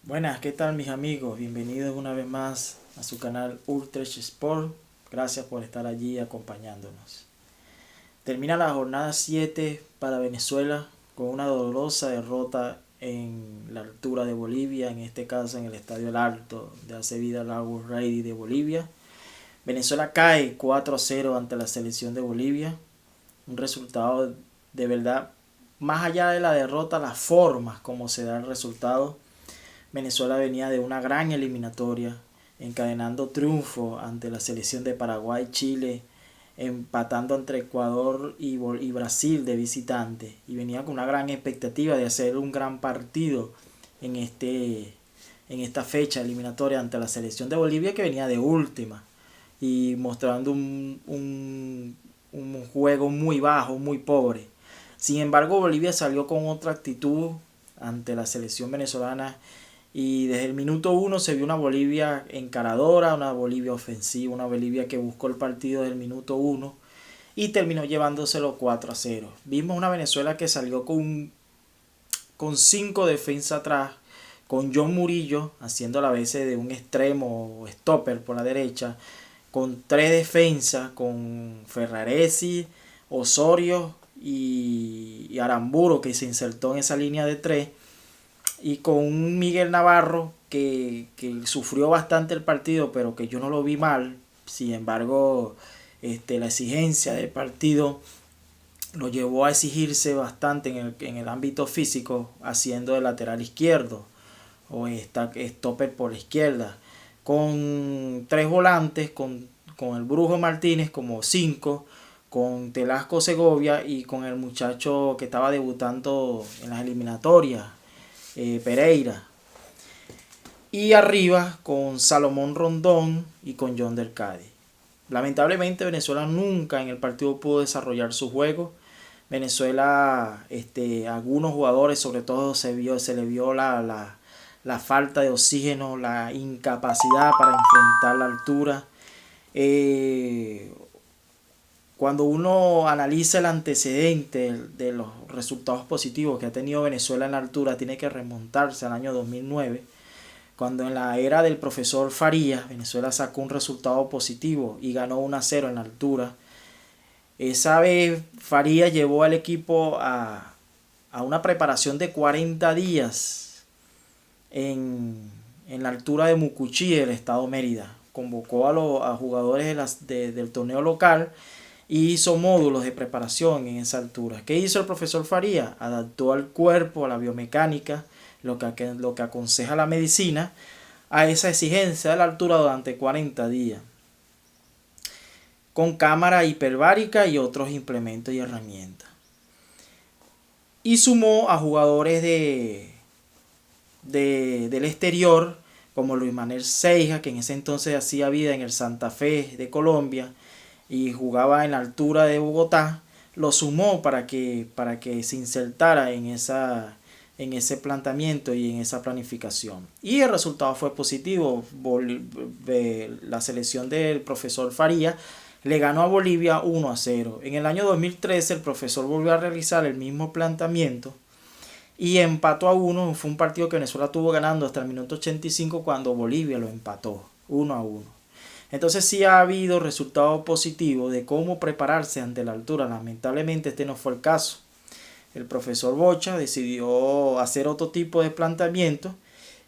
Buenas, ¿qué tal mis amigos? Bienvenidos una vez más a su canal Utrecht Sport. Gracias por estar allí acompañándonos. Termina la jornada 7 para Venezuela con una dolorosa derrota en la altura de Bolivia, en este caso en el Estadio El Alto de Acevida Lagos Ready de Bolivia. Venezuela cae 4-0 ante la selección de Bolivia. Un resultado de verdad, más allá de la derrota, las formas como se da el resultado. Venezuela venía de una gran eliminatoria, encadenando triunfo ante la selección de Paraguay, Chile, empatando entre Ecuador y Brasil de visitante, y venía con una gran expectativa de hacer un gran partido en, en esta fecha eliminatoria ante la selección de Bolivia, que venía de última y mostrando un juego muy bajo, muy pobre. Sin embargo, Bolivia salió con otra actitud ante la selección venezolana y desde el minuto uno se vio una Bolivia encaradora, una Bolivia ofensiva, una Bolivia que buscó el partido desde el minuto uno y terminó llevándoselo 4-0. Vimos una Venezuela que salió con 5 defensas atrás, con John Murillo haciendo la vez de un extremo o stopper por la derecha, con 3 defensas, con Ferraresi, Osorio y Aramburo, que se insertó en esa línea de 3, y con un Miguel Navarro que sufrió bastante el partido, pero que yo no lo vi mal. Sin embargo, la exigencia del partido lo llevó a exigirse bastante en el ámbito físico, haciendo de lateral izquierdo o stopper por la izquierda, con 3 volantes, con el Brujo Martínez como 5, con Telasco Segovia y con el muchacho que estaba debutando en las eliminatorias, Pereira. Y arriba con Salomón Rondón y con John del Cádiz. Lamentablemente Venezuela nunca en el partido pudo desarrollar su juego. Venezuela, algunos jugadores sobre todo se le vio la falta de oxígeno, la incapacidad para enfrentar la altura. Cuando uno analiza el antecedente de los resultados positivos que ha tenido Venezuela en la altura, tiene que remontarse al año 2009, cuando en la era del profesor Farías, Venezuela sacó un resultado positivo y ganó 1-0 en la altura. Esa vez Farías llevó al equipo a una preparación de 40 días en la altura de Mucuchí, del estado Mérida. Convocó a jugadores del torneo local y hizo módulos de preparación en esa altura. ¿Qué hizo el profesor Faría? Adaptó al cuerpo, a la biomecánica, lo que aconseja la medicina, a esa exigencia de la altura durante 40 días, con cámara hiperbárica y otros implementos y herramientas. Y sumó a jugadores del exterior, como Luis Manuel Seija, que en ese entonces hacía vida en el Santa Fe de Colombia y jugaba en la altura de Bogotá. Lo sumó para que se insertara en ese planteamiento y en esa planificación. Y el resultado fue positivo. La selección del profesor Faría le ganó a Bolivia 1-0. En el año 2013 el profesor volvió a realizar el mismo planteamiento y empató a 1. Fue un partido que Venezuela tuvo ganando hasta el minuto 85, cuando Bolivia lo empató 1-1. Entonces sí ha habido resultados positivos de cómo prepararse ante la altura. Lamentablemente este no fue el caso. El profesor Bocha decidió hacer otro tipo de planteamiento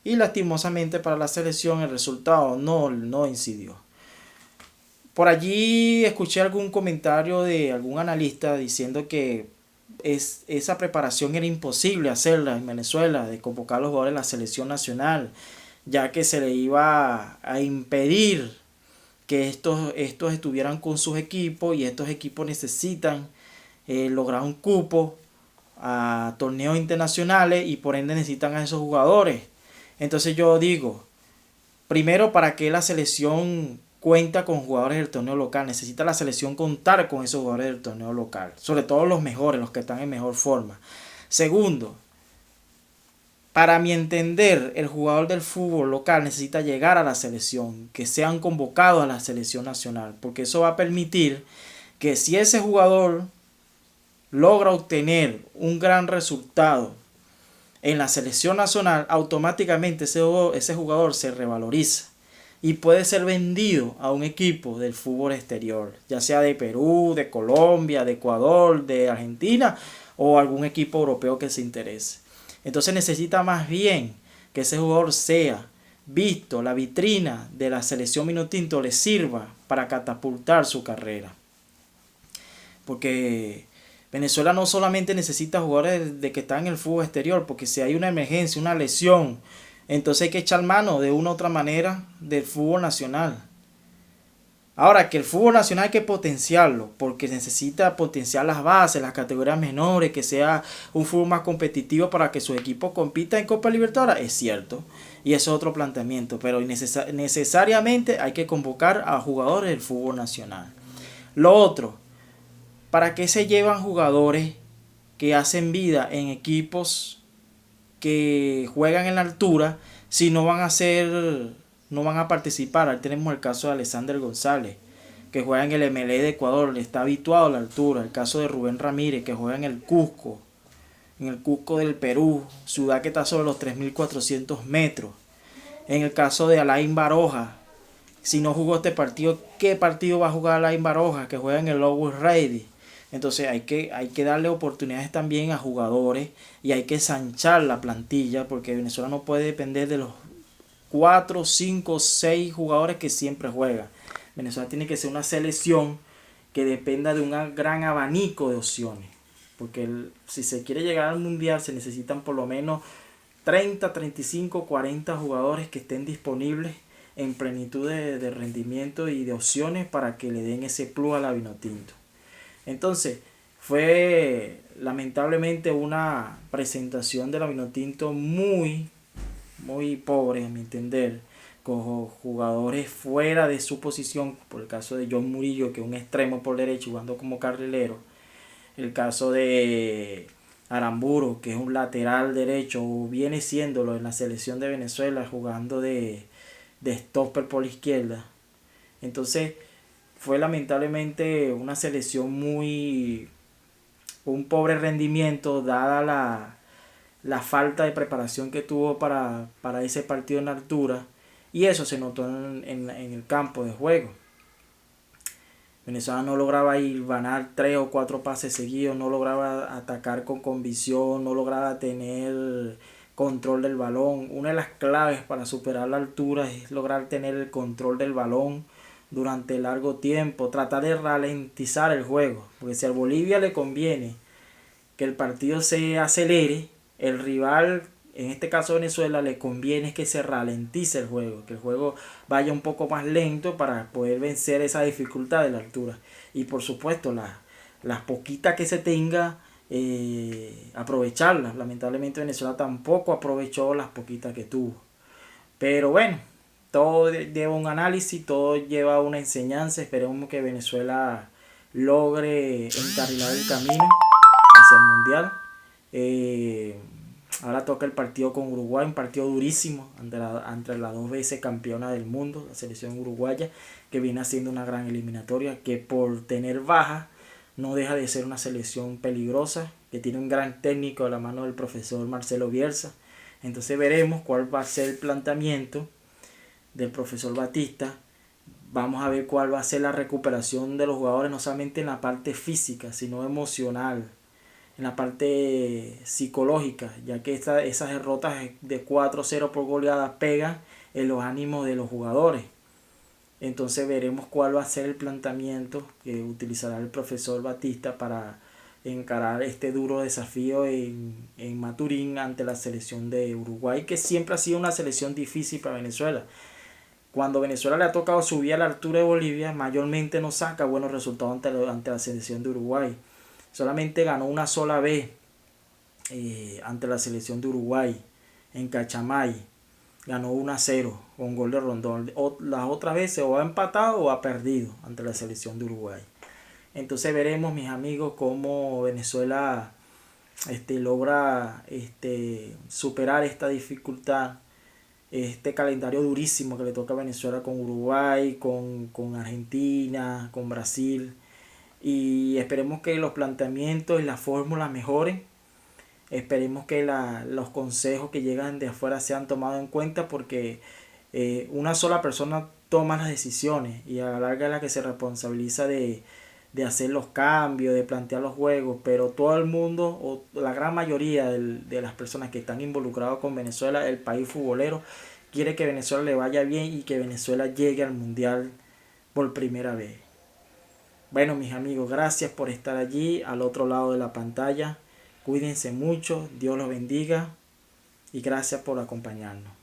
y lastimosamente para la selección el resultado no incidió. Por allí escuché algún comentario de algún analista diciendo que esa preparación era imposible hacerla en Venezuela, de convocar a los jugadores de la selección nacional, ya que se le iba a impedir que estos estuvieran con sus equipos, y estos equipos necesitan lograr un cupo a torneos internacionales y por ende necesitan a esos jugadores. Entonces yo digo, primero, ¿para qué la selección cuenta con jugadores del torneo local? Necesita la selección contar con esos jugadores del torneo local, sobre todo los mejores, los que están en mejor forma. Segundo, para mi entender, el jugador del fútbol local necesita llegar a la selección, que sean convocados a la selección nacional, porque eso va a permitir que si ese jugador logra obtener un gran resultado en la selección nacional, automáticamente ese jugador se revaloriza y puede ser vendido a un equipo del fútbol exterior, ya sea de Perú, de Colombia, de Ecuador, de Argentina o algún equipo europeo que se interese. Entonces necesita más bien que ese jugador sea visto, la vitrina de la selección Vinotinto le sirva para catapultar su carrera. Porque Venezuela no solamente necesita jugadores de que están en el fútbol exterior, porque si hay una emergencia, una lesión, entonces hay que echar mano de una u otra manera del fútbol nacional. Ahora, que el fútbol nacional hay que potenciarlo, porque necesita potenciar las bases, las categorías menores, que sea un fútbol más competitivo para que su equipo compita en Copa Libertadores, es cierto. Y eso es otro planteamiento, pero necesariamente hay que convocar a jugadores del fútbol nacional. Lo otro, ¿para qué se llevan jugadores que hacen vida en equipos que juegan en la altura si no van a no van a participar? Ahí tenemos el caso de Alexander González, que juega en el MLE de Ecuador, está habituado a la altura. El caso de Rubén Ramírez, que juega en el Cusco del Perú, ciudad que está sobre los 3.400 metros. En el caso de Alain Baroja, si no jugó este partido, ¿qué partido va a jugar Alain Baroja, que juega en el Always Ready? Entonces hay que darle oportunidades también a jugadores y hay que ensanchar la plantilla, porque Venezuela no puede depender de los 4, 5, 6 jugadores que siempre juegan. Venezuela tiene que ser una selección que dependa de un gran abanico de opciones, porque si se quiere llegar al mundial se necesitan por lo menos 30, 35, 40 jugadores que estén disponibles en plenitud de rendimiento y de opciones para que le den ese plus a la Vinotinto. Entonces, fue lamentablemente una presentación de la Vinotinto muy pobre, a mi entender, con jugadores fuera de su posición, por el caso de John Murillo, que es un extremo por derecho jugando como carrilero, el caso de Aramburu, que es un lateral derecho, o viene siéndolo en la selección de Venezuela, jugando de stopper por la izquierda. Entonces, fue lamentablemente una selección un pobre rendimiento, dada la falta de preparación que tuvo para ese partido en altura, y eso se notó en el campo de juego. Venezuela no lograba ganar 3 o 4 pases seguidos, no lograba atacar con convicción, no lograba tener control del balón. Una de las claves para superar la altura es lograr tener el control del balón durante largo tiempo, tratar de ralentizar el juego, porque si al Bolivia le conviene que el partido se acelere, el rival, en este caso Venezuela, le conviene que se ralentice el juego, que el juego vaya un poco más lento para poder vencer esa dificultad de la altura. Y por supuesto, las poquitas que se tenga, aprovecharlas. Lamentablemente Venezuela tampoco aprovechó las poquitas que tuvo. Pero bueno, todo lleva un análisis, todo lleva una enseñanza. Esperemos que Venezuela logre encarrilar el camino hacia el mundial. Ahora toca el partido con Uruguay, un partido durísimo entre la 2 veces campeona del mundo, la selección uruguaya, que viene haciendo una gran eliminatoria, que por tener baja no deja de ser una selección peligrosa, que tiene un gran técnico a la mano del profesor Marcelo Bielsa. Entonces veremos cuál va a ser el planteamiento del profesor Batista. Vamos a ver cuál va a ser la recuperación de los jugadores, no solamente en la parte física, sino emocional, en la parte psicológica, ya que esas derrotas de 4-0 por goleada pegan en los ánimos de los jugadores. Entonces veremos cuál va a ser el planteamiento que utilizará el profesor Batista para encarar este duro desafío en Maturín ante la selección de Uruguay, que siempre ha sido una selección difícil para Venezuela. Cuando Venezuela le ha tocado subir a la altura de Bolivia, mayormente no saca buenos resultados ante la selección de Uruguay. Solamente ganó una sola vez ante la selección de Uruguay en Cachamay. Ganó 1-0 con gol de Rondón. Las otras veces o ha empatado o ha perdido ante la selección de Uruguay. Entonces veremos, mis amigos, cómo Venezuela logra superar esta dificultad, este calendario durísimo que le toca a Venezuela con Uruguay, con Argentina, con Brasil. Y esperemos que los planteamientos y las fórmulas mejoren. Esperemos que los consejos que llegan de afuera sean tomados en cuenta, porque una sola persona toma las decisiones y a la larga es la que se responsabiliza de hacer los cambios, de plantear los juegos, pero todo el mundo o la gran mayoría de las personas que están involucradas con Venezuela, el país futbolero, quiere que Venezuela le vaya bien y que Venezuela llegue al mundial por primera vez. Bueno, mis amigos, gracias por estar allí al otro lado de la pantalla. Cuídense mucho, Dios los bendiga y gracias por acompañarnos.